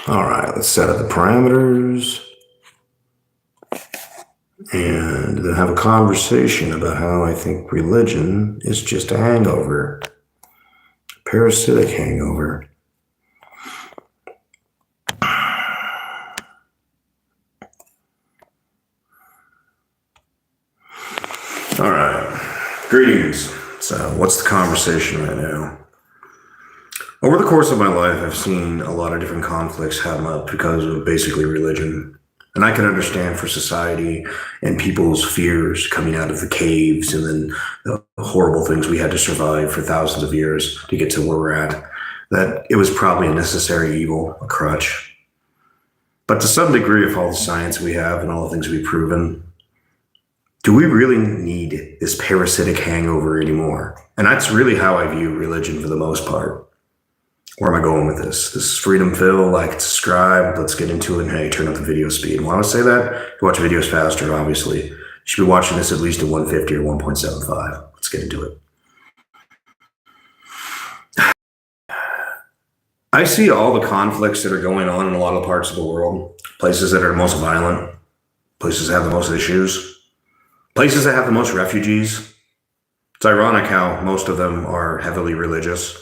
All right, let's set up the parameters and then have a conversation about how I think religion is just a hangover. Parasitic hangover. All right, greetings. So what's the conversation right now? Over the course of my life, I've seen a lot of different conflicts come up because of basically religion. And I can understand for society and people's fears coming out of the caves and then the horrible things we had to survive for thousands of years to get to where we're at, that it was probably a necessary evil, a crutch. But to some degree, with all the science we have and all the things we've proven, do we really need this parasitic hangover anymore? And that's really how I view religion for the most part. Where am I going with this? This is Freedom Phil, like, subscribe, let's get into it, and hey, turn up the video speed. Why do I say that? You watch videos faster, obviously. You should be watching this at least at 150 or 1.75. Let's get into it. I see all the conflicts that are going on in a lot of parts of the world, places that are most violent, places that have the most issues, places that have the most refugees. It's ironic how most of them are heavily religious.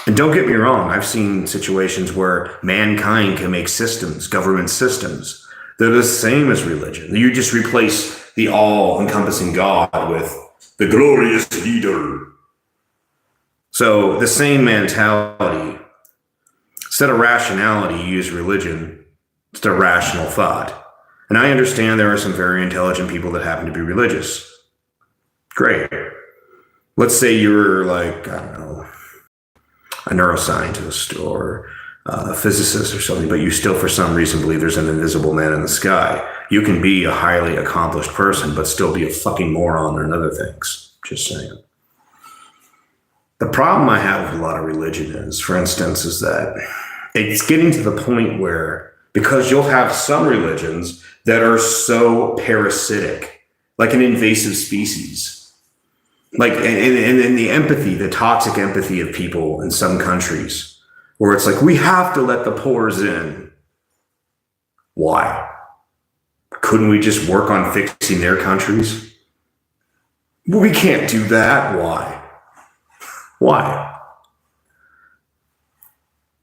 And don't get me wrong, I've seen situations where mankind can make systems, government systems, that are the same as religion. You just replace the all-encompassing God with the glorious leader. So the same mentality, instead of rationality, you use religion. It's a rational thought. And I understand there are some very intelligent people that happen to be religious. Great. Let's say you're like, I don't know, a neuroscientist or a physicist or something, but you still for some reason believe there's an invisible man in the sky. You can be a highly accomplished person, but still be a fucking moron on other things. Just saying. The problem I have with a lot of religion is, for instance, is that it's getting to the point where, because you'll have some religions that are so parasitic, like an invasive species, like, and the empathy, the toxic empathy of people in some countries, where it's like, we have to let the pores in. Why? Couldn't we just work on fixing their countries? We can't do that. Why? Why?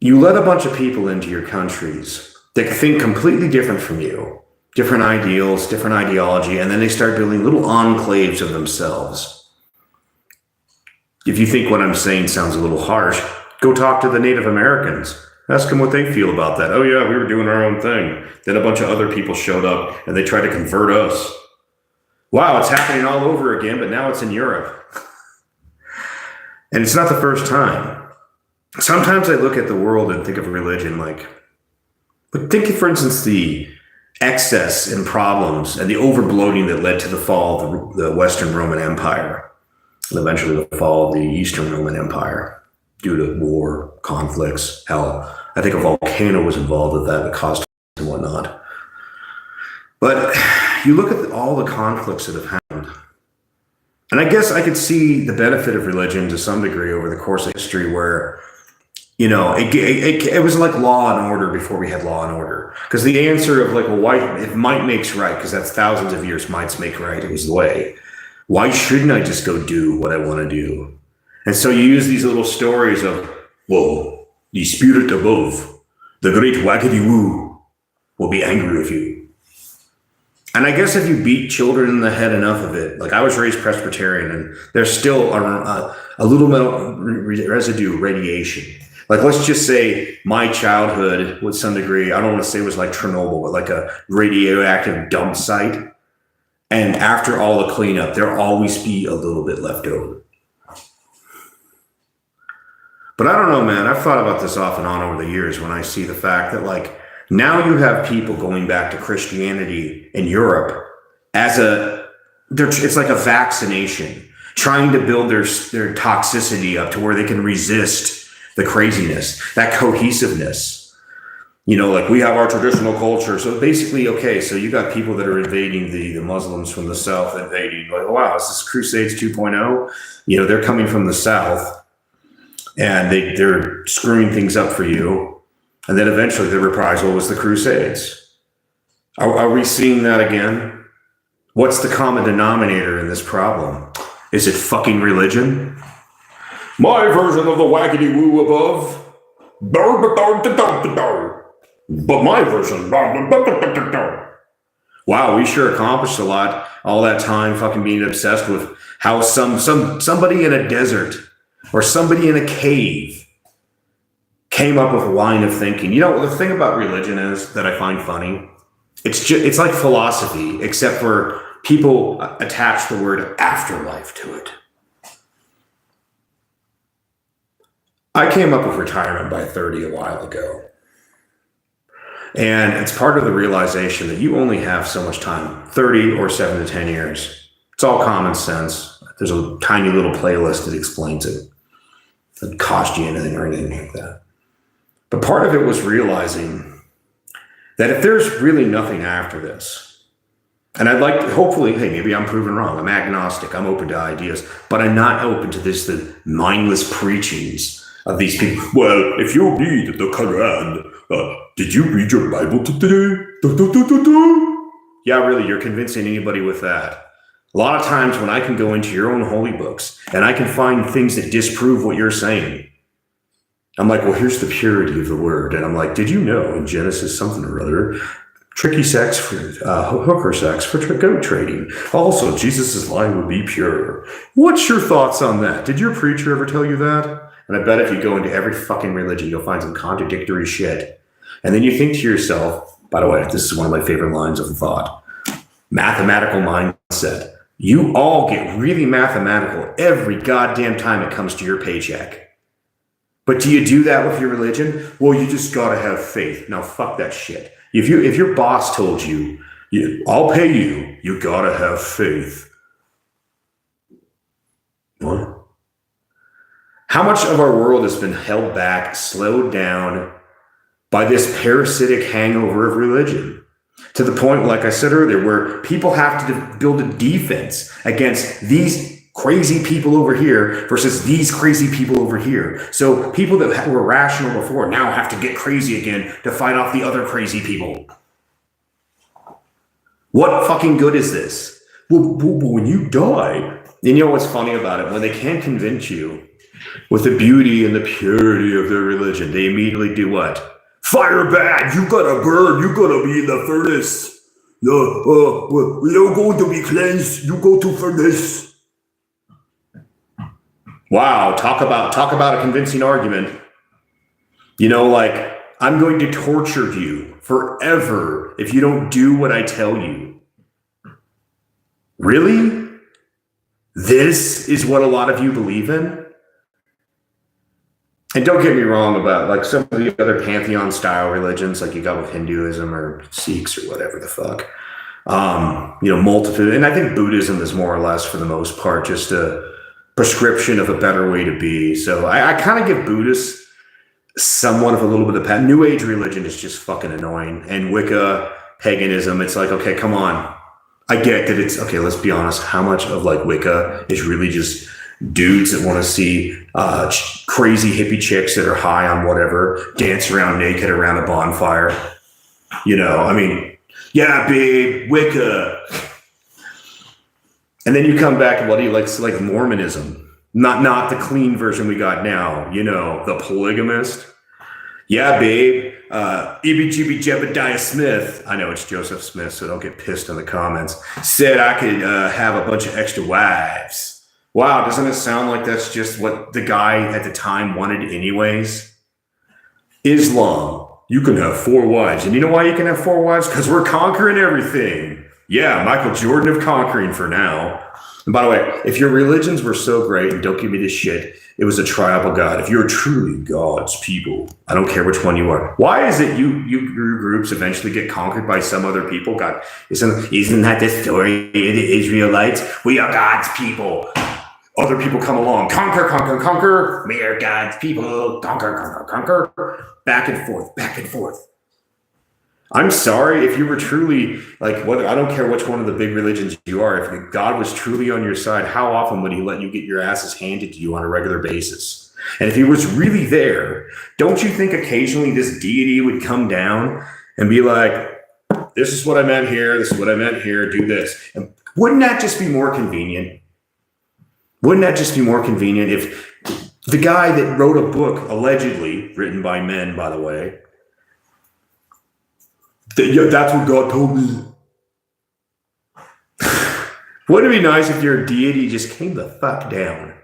You let a bunch of people into your countries that think completely different from you, different ideals, different ideology, and then they start building little enclaves of themselves. If you think what I'm saying sounds a little harsh, go talk to the Native Americans. Ask them what they feel about that. Oh yeah, we were doing our own thing. Then a bunch of other people showed up and they tried to convert us. Wow, it's happening all over again, but now it's in Europe. And it's not the first time. Sometimes I look at the world and think of religion like, but think of, for instance, the excess and problems and the overbloating that led to the fall of the Western Roman Empire. And eventually the fall of the Eastern Roman Empire due to war, conflicts, hell. I think a volcano was involved with that, the cost and whatnot. But you look at all the conflicts that have happened. And I guess I could see the benefit of religion to some degree over the course of history where, you know, it was like law and order before we had law and order. Because the answer of like, well, why, if might makes right, because that's thousands of years, mights make right, it was the way. Why shouldn't I just go do what I want to do? And so you use these little stories of, well, the spirit above, the great waggity woo, will be angry with you. And I guess if you beat children in the head enough of it, like I was raised Presbyterian and there's still a little residue radiation. Like, let's just say my childhood with some degree, I don't want to say it was like Chernobyl, but like a radioactive dump site. And after all the cleanup, there'll always be a little bit left over. But I don't know, man. I've thought about this off and on over the years when I see the fact that, like, now you have people going back to Christianity in Europe as it's like a vaccination, trying to build their toxicity up to where they can resist the craziness, that cohesiveness. You know, like we have our traditional culture. So basically, okay, so you got people that are invading the Muslims from the South invading. Like, wow, is this Crusades 2.0? You know, they're coming from the South and they're screwing things up for you. And then eventually the reprisal was the Crusades. Are we seeing that again? What's the common denominator in this problem? Is it fucking religion? My version of the waggity woo above. But my version. Wow, we sure accomplished a lot all that time fucking being obsessed with how somebody in a desert or somebody in a cave came up with a line of thinking. You know, the thing about religion is that I find funny. It's like philosophy, except for people attach the word afterlife to it. I came up with retirement by 30 a while ago. And it's part of the realization that you only have so much time, 30 or 7 to 10 years. It's all common sense. There's a tiny little playlist that explains it. It doesn't cost you anything or anything like that. But part of it was realizing that if there's really nothing after this, and I'd like to, hopefully, hey, maybe I'm proven wrong. I'm agnostic. I'm open to ideas, but I'm not open to the mindless preachings of these people. Well, if you read the Quran, did you read your Bible today? Yeah, really, you're convincing anybody with that. A lot of times when I can go into your own holy books and I can find things that disprove what you're saying, I'm like, well, here's the purity of the word. And I'm like, did you know in Genesis something or other, tricky sex for hooker sex for goat trading? Also, Jesus' line would be pure. What's your thoughts on that? Did your preacher ever tell you that? And I bet if you go into every fucking religion, you'll find some contradictory shit. And then you think to yourself, by the way, this is one of my favorite lines of thought, mathematical mindset. You all get really mathematical every goddamn time it comes to your paycheck. But do you do that with your religion? Well, you just gotta have faith. Now, fuck that shit. If your boss told you, I'll pay you, you gotta have faith. What? How much of our world has been held back, slowed down by this parasitic hangover of religion? To the point, like I said earlier, where people have to build a defense against these crazy people over here versus these crazy people over here. So people that were rational before now have to get crazy again to fight off the other crazy people. What fucking good is this? Well, when you die, and you know what's funny about it? When they can't convince you with the beauty and the purity of their religion, they immediately do what? Fire bad! You gotta burn! You gotta be in the furnace! You're going to be cleansed! You go to furnace! Wow, talk about a convincing argument. You know, like, I'm going to torture you forever if you don't do what I tell you. Really? This is what a lot of you believe in? And don't get me wrong about like some of the other pantheon style religions, like you got with Hinduism or Sikhs or whatever the fuck. Multitude. And I think Buddhism is more or less, for the most part, just a prescription of a better way to be. So I kind of give Buddhists somewhat of a little bit of New Age religion is just fucking annoying. And Wicca, paganism, it's like, okay, come on. I get that it's, okay, let's be honest. How much of like Wicca is really just dudes that want to see crazy hippie chicks that are high on whatever, dance around naked around a bonfire? You know, I mean, yeah, babe, Wicca. And then you come back and what do you like Mormonism? Not the clean version we got now, you know, the polygamist. Yeah, babe, Ibby Jebediah Smith, I know it's Joseph Smith, so don't get pissed in the comments, said I could have a bunch of extra wives. Wow, doesn't it sound like that's just what the guy at the time wanted anyways? Islam, you can have 4 wives. And you know why you can have 4 wives? Because we're conquering everything. Yeah, Michael Jordan of conquering for now. And by the way, if your religions were so great, and don't give me this shit, it was a tribal God. If you're truly God's people, I don't care which one you are. Why is it your groups eventually get conquered by some other people? God, isn't that the story of the Israelites? We are God's people. Other people come along, conquer, conquer, conquer. We are God's people, conquer, conquer, conquer. Back and forth, back and forth. I'm sorry if you were truly like, I don't care which one of the big religions you are. If God was truly on your side, how often would he let you get your asses handed to you on a regular basis? And if he was really there, don't you think occasionally this deity would come down and be like, this is what I meant here, this is what I meant here, do this? And wouldn't that just be more convenient? Wouldn't that just be more convenient if the guy that wrote a book, allegedly written by men, by the way, that's what God told me. Wouldn't it be nice if your deity just came the fuck down?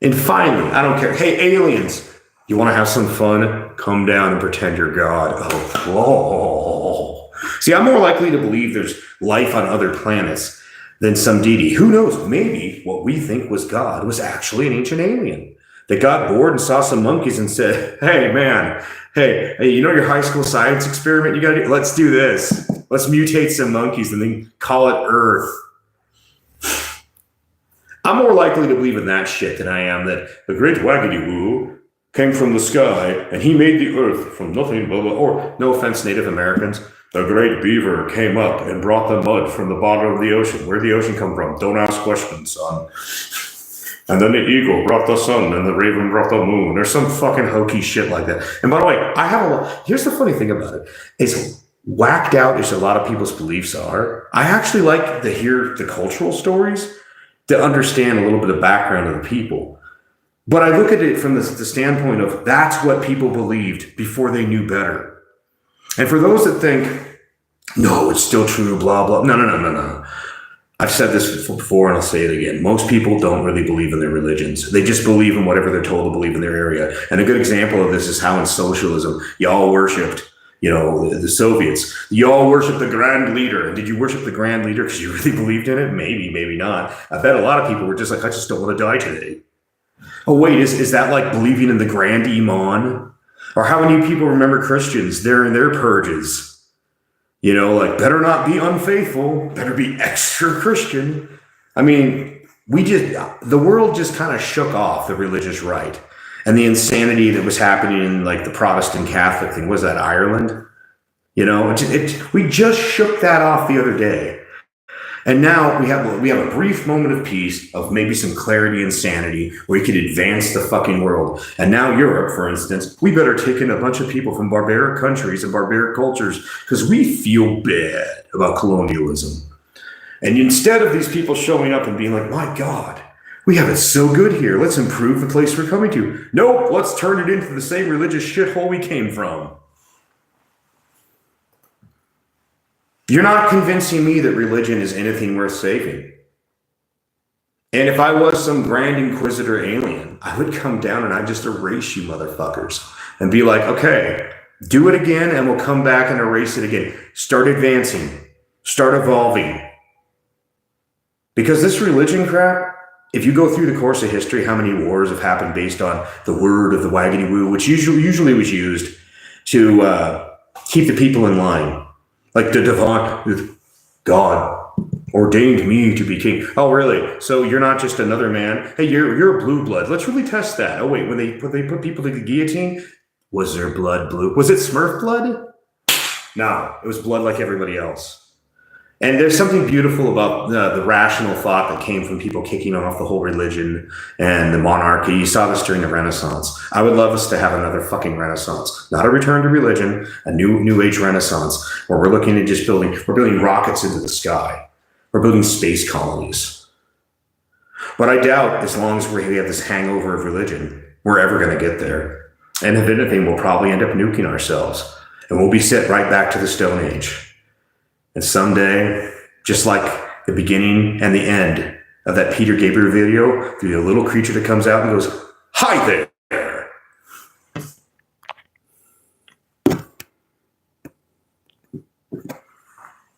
And finally, I don't care. Hey, aliens, you want to have some fun? Come down and pretend you're God. Oh. See, I'm more likely to believe there's life on other planets than some deity. Who knows? Maybe what we think was God was actually an ancient alien that got bored and saw some monkeys and said, hey, man, hey, you know your high school science experiment you got to do? Let's do this. Let's mutate some monkeys and then call it Earth. I'm more likely to believe in that shit than I am that the great Waggity Woo came from the sky and he made the earth from nothing, blah, blah. Or, no offense, Native Americans, the great beaver came up and brought the mud from the bottom of the ocean. Where'd the ocean come from? Don't ask questions, son. And then the eagle brought the sun and the raven brought the moon. There's some fucking hokey shit like that. And by the way, I have a lot. Here's the funny thing about it. As whacked out as a lot of people's beliefs are, I actually like to hear the cultural stories to understand a little bit of background of the people. But I look at it from the standpoint of that's what people believed before they knew better. And for those that think, no, it's still true, blah, blah. No. I've said this before and I'll say it again. Most people don't really believe in their religions. They just believe in whatever they're told to believe in their area. And a good example of this is how in socialism, y'all worshipped, the Soviets. You all worship the grand leader. And did you worship the grand leader because you really believed in it? Maybe, maybe not. I bet a lot of people were just like, I just don't want to die today. Oh, wait, is that like believing in the grand imam? Or how many people remember Christians? They're in their purges. Like better not be unfaithful, better be extra Christian. I mean, the world just kind of shook off the religious right. And the insanity that was happening in like the Protestant Catholic thing, was that Ireland? We just shook that off the other day. And now we have a brief moment of peace, of maybe some clarity and sanity where we could advance the fucking world. And now Europe, for instance, we better take in a bunch of people from barbaric countries and barbaric cultures because we feel bad about colonialism. And instead of these people showing up and being like, my God, we have it so good here. Let's improve the place we're coming to. Nope, let's turn it into the same religious shithole we came from. You're not convincing me that religion is anything worth saving. And if I was some grand inquisitor alien, I would come down and I'd just erase you motherfuckers and be like, okay, do it again and we'll come back and erase it again. Start advancing. Start evolving. Because this religion crap, if you go through the course of history, how many wars have happened based on the word of the Waggity Woo, which usually was used to keep the people in line. Like the divine, God ordained me to be king. Oh, really? So you're not just another man? Hey, you're a blue blood. Let's really test that. Oh, wait, when they put people to the guillotine, was their blood blue? Was it Smurf blood? No, it was blood like everybody else. And there's something beautiful about the rational thought that came from people kicking off the whole religion and the monarchy. You saw this during the Renaissance. I would love us to have another fucking Renaissance, not a return to religion, a new age Renaissance where we're looking at we're building rockets into the sky. We're building space colonies. But I doubt, as long as we have this hangover of religion, we're ever going to get there. And if anything, we'll probably end up nuking ourselves. And we'll be set right back to the Stone Age. And someday, just like the beginning and the end of that Peter Gabriel video, there'll be a little creature that comes out and goes, hi there.